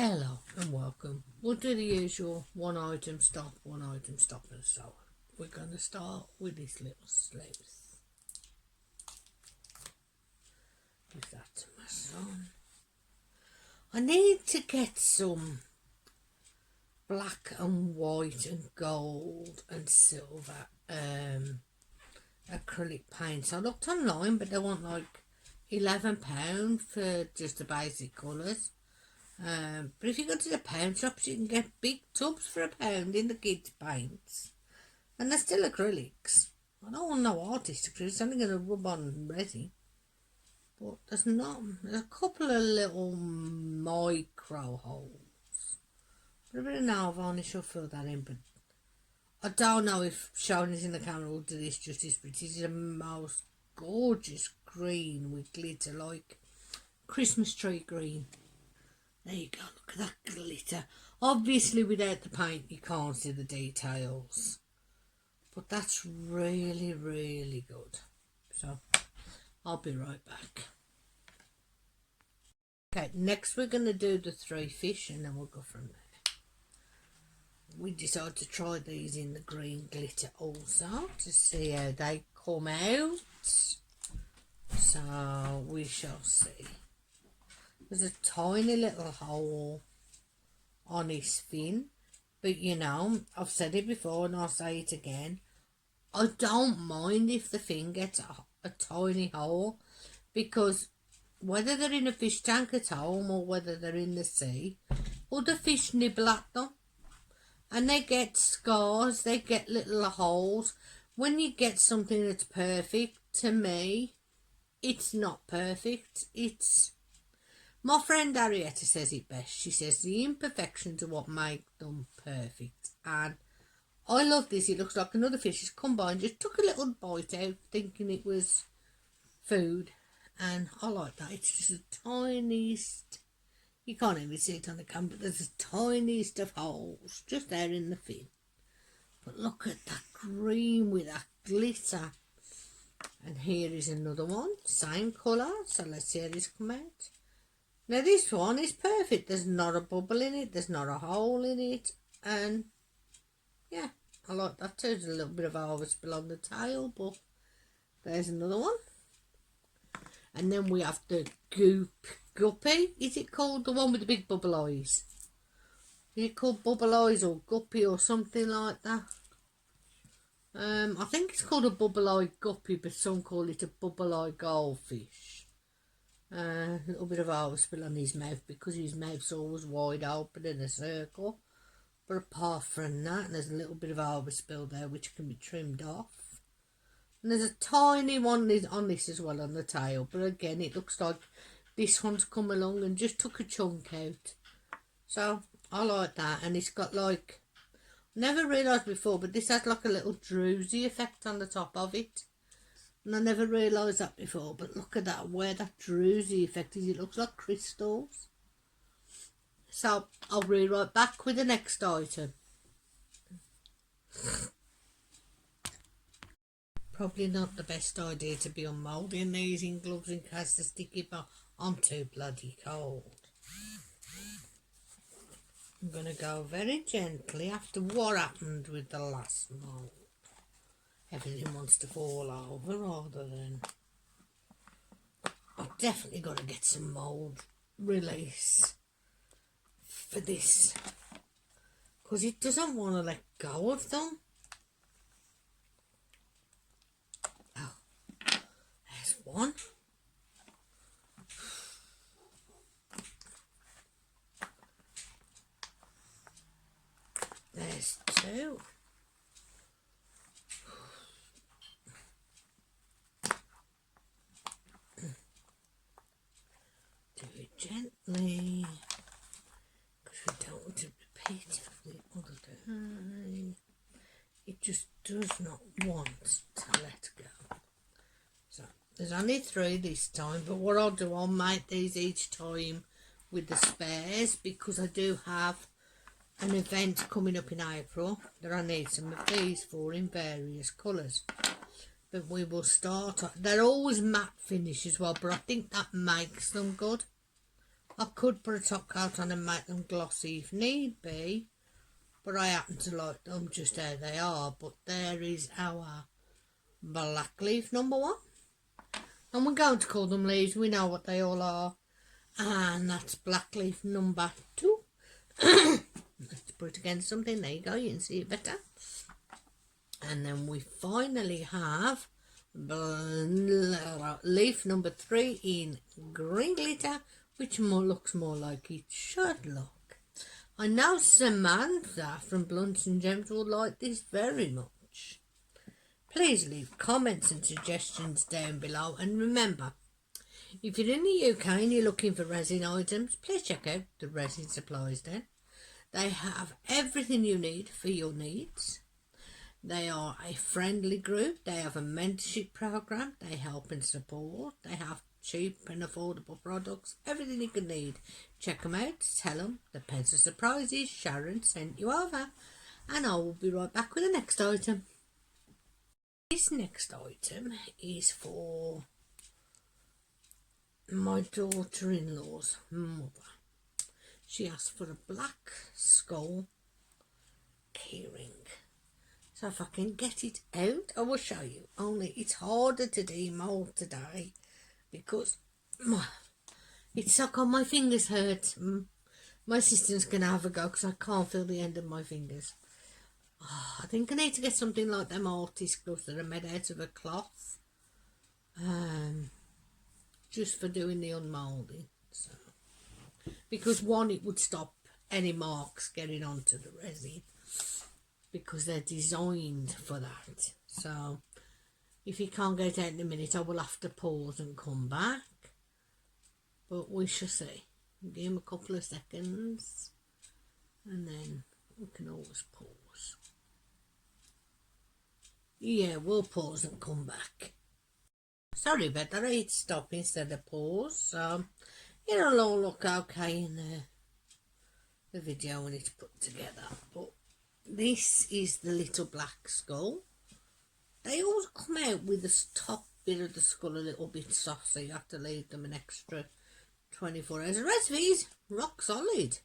Hello and welcome. We'll do the usual one item stop and so on. We're going to start with this little sleuth. Give that to my son. I need to get some black and white and gold and silver acrylic paints. I looked online, but they want like £11 for just the basic colours. But if you go to the pound shops, you can get big tubs for £1 in the kids' paints. And they're still acrylics. I don't want no artist acrylics, it's only going to rub on resin. But there's a couple of little micro holes. But a bit of nail varnish will fill that in, but I don't know if showing it in the camera will do this justice, but it is the most gorgeous green with glitter, like Christmas tree green. There you go, look at that glitter. Obviously without the paint you can't see the details. But that's really, really good. So, I'll be right back. Okay, next we're going to do the 3 fish and then we'll go from there. We decided to try these in the green glitter also to see how they come out. So, we shall see. There's a tiny little hole on his fin, but you know, I've said it before and I'll say it again, I don't mind if the fin gets a tiny hole, because whether they're in a fish tank at home or whether they're in the sea, other fish nibble at them and they get scars, they get little holes. When you get something that's perfect, to me, it's not perfect, it's... My friend Arietta says it best. She says the imperfections are what make them perfect. And I love this. It looks like another fish has come by and just took a little bite out thinking it was food. And I like that. It's just the tiniest, you can't even see it on the camera, but there's the tiniest of holes just there in the fin. But look at that green with that glitter. And here is another one, same colour. So let's see how this comes out. Now this one is perfect. There's not a bubble in it. There's not a hole in it. And yeah, I like that too. There's a little bit of overspill on the tail, but there's another one. And then we have the guppy. Is it called the one with the big bubble eyes? Is it called bubble eyes or guppy or something like that? I think it's called a bubble eye guppy, but some call it a bubble eye goldfish. A little bit of overspill on his mouth because his mouth's always wide open in a circle. But apart from that, there's a little bit of overspill there which can be trimmed off. And there's a tiny one on this as well on the tail. But again, it looks like this one's come along and just took a chunk out. So, I like that. And it's got like, never realised before, but this has like a little druzy effect on the top of it. And I never realised that before, but look at that, where that druzy effect is. It looks like crystals. So I'll be right back with the next item. Probably not the best idea to be unmoulding these in gloves in case they sticky, but I'm too bloody cold. I'm going to go very gently after what happened with the last mould. Everything wants to fall over rather than... I've definitely got to get some mould release for this, because it doesn't want to let go of them. Oh, there's one. There's 2. Gently, because we don't want to repeat it the other time. It just does not want to let go. So there's only 3 this time, but what I'll do, I'll make these each time with the spares, because I do have an event coming up in April that I need some of these for in various colours. But we will start, they're always matte finish as well, but I think that makes them good. I could put a top coat on and make them glossy if need be, but I happen to like them just how they are. But there is our black leaf number 1, and we're going to call them leaves. We know what they all are, and that's black leaf number 2. Let's put it against something. There you go, you can see it better. And then we finally have leaf number 3 in green glitter, which looks more like it should look. I know Samantha from Blunts and Gems will like this very much. Please leave comments and suggestions down below, and remember, if you're in the UK and you're looking for resin items, please check out the Resin Supplies Den. They have everything you need for your needs. They are a friendly group. They have a mentorship program. They help and support. They have cheap and affordable products. Everything you can need. Check them out. Tell them the Pencil Surprises Sharon sent you over. And I will be right back with the next item. This next item is for my daughter-in-law's mother. She asked for a black skull keyring. So if I can get it out, I will show you. Only it's harder to demold today because it's stuck on my fingers hurt. My sister's going to have a go because I can't feel the end of my fingers. I think I need to get something like them artist gloves that are made out of a cloth. Just for doing the unmoulding. So, because one, it would stop any marks getting onto the resin, because they're designed for that. So if you can't get it out in a minute, I will have to pause and come back, but we shall see. Give him a couple of seconds and then we can always pause. Yeah, we'll pause and come back. Sorry about that, I hit stop instead of pause, so it'll all look okay in the video when it's put together. But this is the little black skull. They always come out with the top bit of the skull a little bit soft, so you have to leave them an extra 24 hours. The rest of it is rock solid.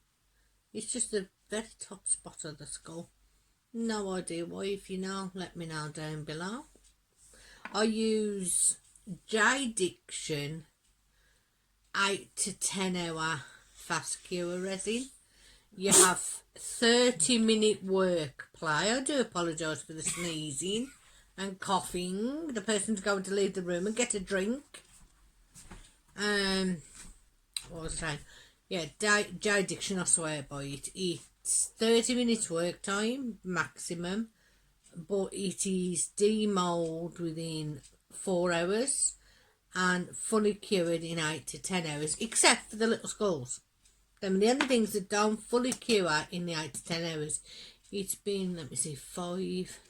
It's just the very top spot of the skull. No idea why. If you know, let me know down below. I use J Diction 8 to 10 hour fast cure resin. You have 30-minute work play. I do apologise for the sneezing and coughing. The person's going to leave the room and get a drink. What was I saying? Yeah, J Diction, I swear by it. It's 30 minutes work time maximum, but it is demold within 4 hours and fully cured in 8 to 10 hours, except for the little skulls. Them are the only things that don't fully cure in the 8 to 10 hours. It's been, let me see, 5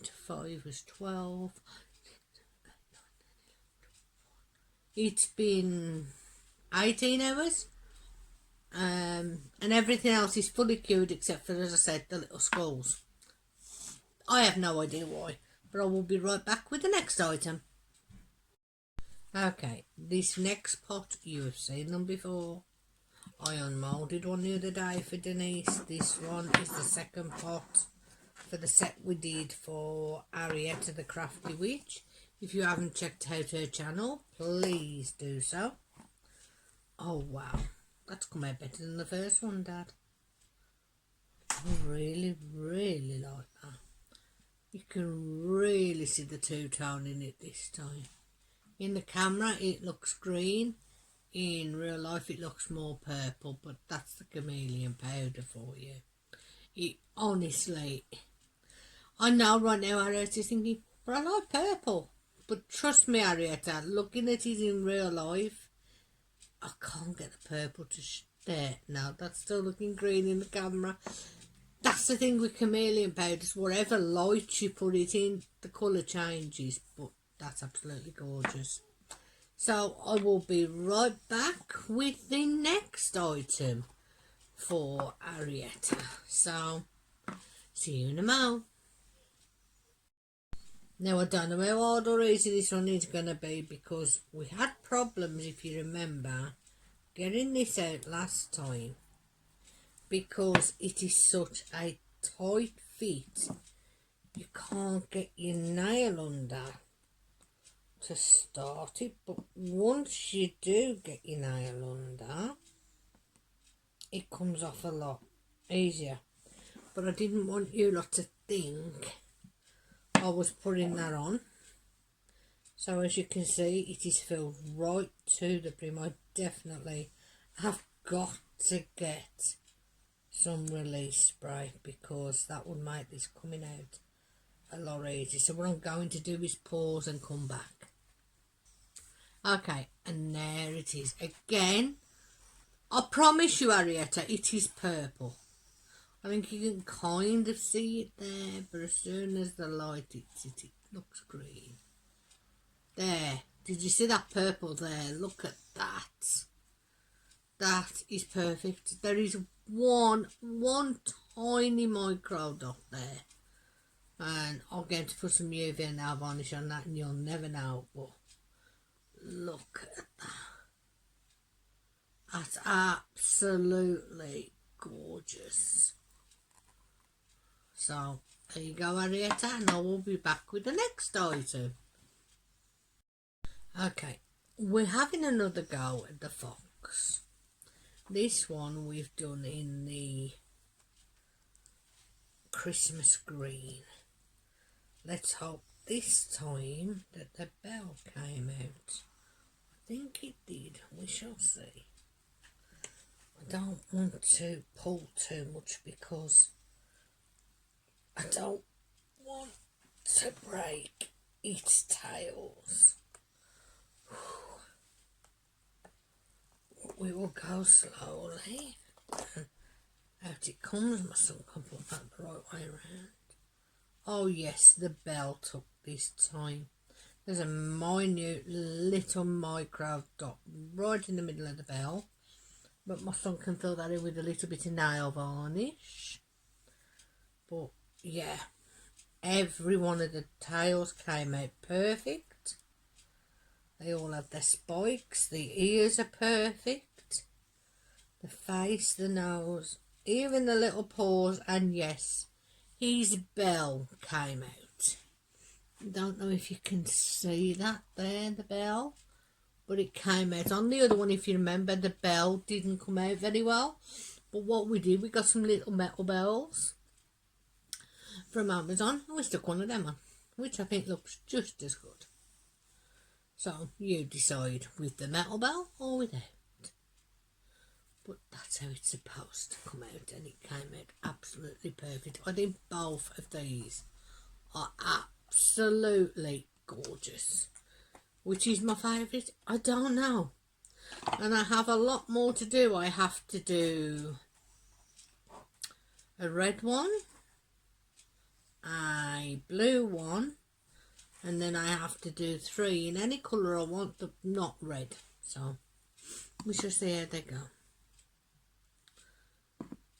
to 5 was 12. It's been 18 hours. And everything else is fully cured except for, as I said, the little skulls. I have no idea why, but I will be right back with the next item. Okay, this next pot, you have seen them before. I unmoulded one the other day for Denise. This one is the second pot for the set we did for Arietta the Crafty Witch. If you haven't checked out her channel, please do so. Oh wow, that's come out better than the first one, Dad. I really, really like that. You can really see the two-tone in it this time. In the camera it looks green. In real life it looks more purple, but that's the chameleon powder for you. It honestly, I know right now Arietta's thinking, but I like purple. But trust me, Arietta, looking at it in real life, I can't get the purple to there. No, that's still looking green in the camera. That's the thing with chameleon powders, whatever light you put it in, the colour changes, but that's absolutely gorgeous. So I will be right back with the next item for Arietta. So see you in a moment. Now I don't know how hard or easy this one is going to be, because we had problems, if you remember, getting this out last time because it is such a tight fit. You can't get your nail under to start it, but once you do get your nail under, it comes off a lot easier. But I didn't want you lot to think I was putting that on. So as you can see, it is filled right to the brim. I definitely have got to get some release spray because that would make this coming out a lot easier. So what I'm going to do is pause and come back. Okay, and there it is again. I promise you, Arietta, it is purple. I think you can kind of see it there, but as soon as the light hits it, it looks green. There, did you see that purple there? Look at that. That is perfect. There is one tiny micro dot there, and I'm going to put some UV nail varnish on that, and you'll never know. But look at that. That's absolutely gorgeous. So there you go, Arietta, and I will be back with the next item. Okay, we're having another go at the fox. This one we've done in the Christmas green. Let's hope this time that the bell came out. I think it did. We shall see. I don't want to pull too much because I don't want to break its tails. We will go slowly. Out it comes. My son can put that the right way around. Oh yes, the bell took this time. There's a minute little micro dot right in the middle of the bell, but my son can fill that in with a little bit of nail varnish. But yeah, every one of the tails came out perfect. They all have their spikes. The ears are perfect. The face, the nose, even the little paws, and yes, his bell came out. Don't know if you can see that there, the bell, but it came out. On the other one, if you remember, the bell didn't come out very well. But what we did, we got some little metal bells from Amazon, and we stuck one of them on, which I think looks just as good. So you decide with the metal bell or without. But that's how it's supposed to come out, and it came out absolutely perfect. I think both of these are absolutely gorgeous. Which is my favourite? I don't know. And I have a lot more to do. I have to do a red one, a blue one, and then I have to do 3 in any colour I want, but not red. So we shall see how they go.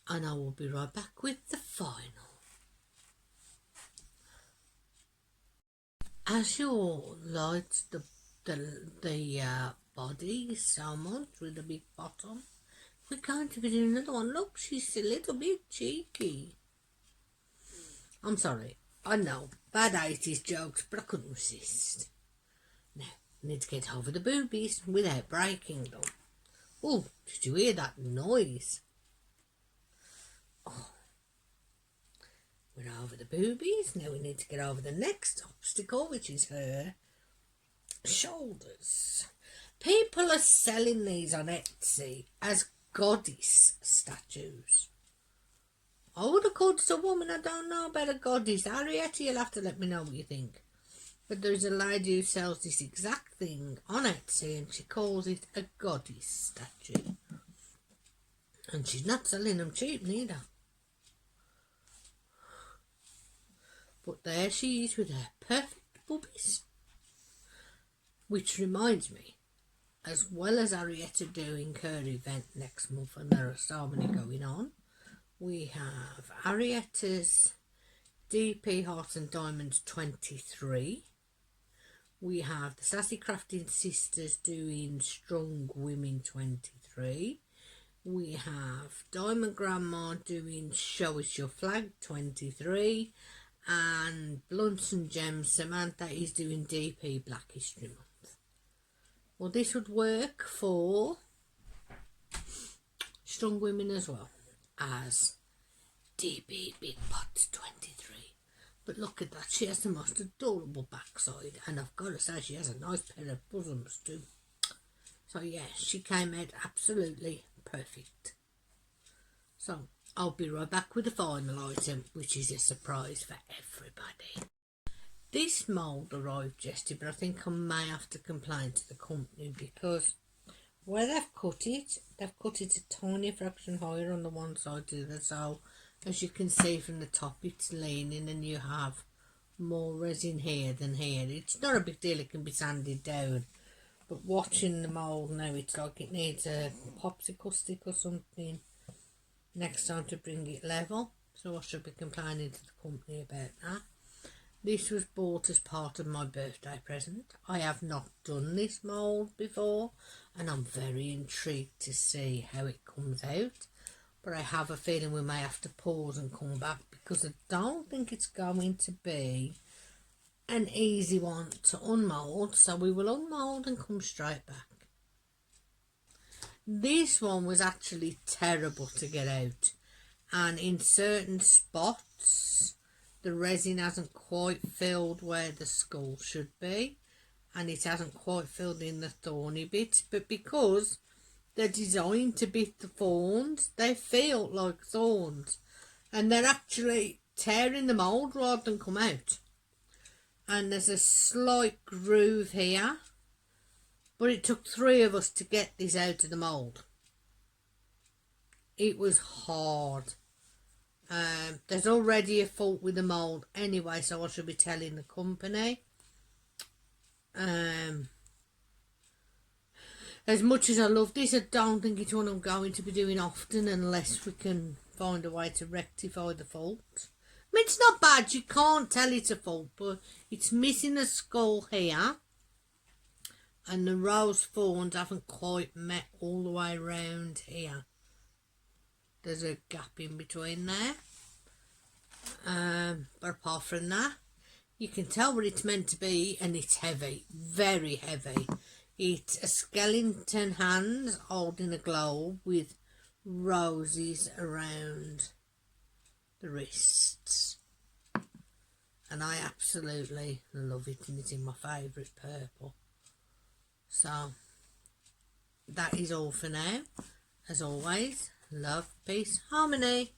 And I will be right back with the final. As you all liked the body so much with the big bottom, we're going to do another one. Look, she's a little bit cheeky. I'm sorry, I know, bad 80s jokes, but I couldn't resist. Now, I need to get over the boobies without breaking them. Oh, did you hear that noise? Oh. We're over the boobies. Now we need to get over the next obstacle, which is her shoulders. People are selling these on Etsy as goddess statues. I would have called this a woman. I don't know about a goddess. Arietta, you'll have to let me know what you think. But there's a lady who sells this exact thing on Etsy, and she calls it a goddess statue. And she's not selling them cheap neither. But there she is with her perfect boobies. Which reminds me, as well as Arietta doing her event next month, and there are so many going on, we have Arietta's DP Hearts and Diamonds 23. We have the Sassy Crafting Sisters doing Strong Women 23. 23. We have Diamond Grandma doing Show Us Your Flag 23. And Blunts and Gems Samantha is doing DP Black History Month. Well, this would work for Strong Women as well as DP Big Pots 23. But look at that, she has the most adorable backside, and I've got to say she has a nice pair of bosoms too. So yeah, she came out absolutely perfect. So I'll be right back with the final item, which is a surprise for everybody. This mould arrived yesterday, but I think I may have to complain to the company because where they've cut it a tiny fraction higher on the one side to the other. So as you can see from the top, it's leaning and you have more resin here than here. It's not a big deal, it can be sanded down. But watching the mould now, it's like it needs a popsicle stick or something next time to bring it level. So I should be complaining to the company about that. This was bought as part of my birthday present. I have not done this mould before and I'm very intrigued to see how it comes out. But I have a feeling we may have to pause and come back because I don't think it's going to be an easy one to unmould. So we will unmould and come straight back. This one was actually terrible to get out, and in certain spots the resin hasn't quite filled where the skull should be, and it hasn't quite filled in the thorny bits, but because they're designed to be the thorns, they feel like thorns and they're actually tearing the mould rather than come out. And there's a slight groove here, but it took 3 of us to get this out of the mould. It was hard. There's already a fault with the mould anyway, so I should be telling the company. As much as I love this, I don't think it's one I'm going to be doing often unless we can find a way to rectify the fault. I mean, it's not bad, you can't tell it's a fault, but it's missing a skull here. And the rose thorns haven't quite met all the way around here. There's a gap in between there. But apart from that, you can tell what it's meant to be, and it's heavy, very heavy. It's a skeleton hand holding a globe with roses around the wrists. And I absolutely love it, and it's in my favourite purple. So that is all for now. As always, love, peace, harmony.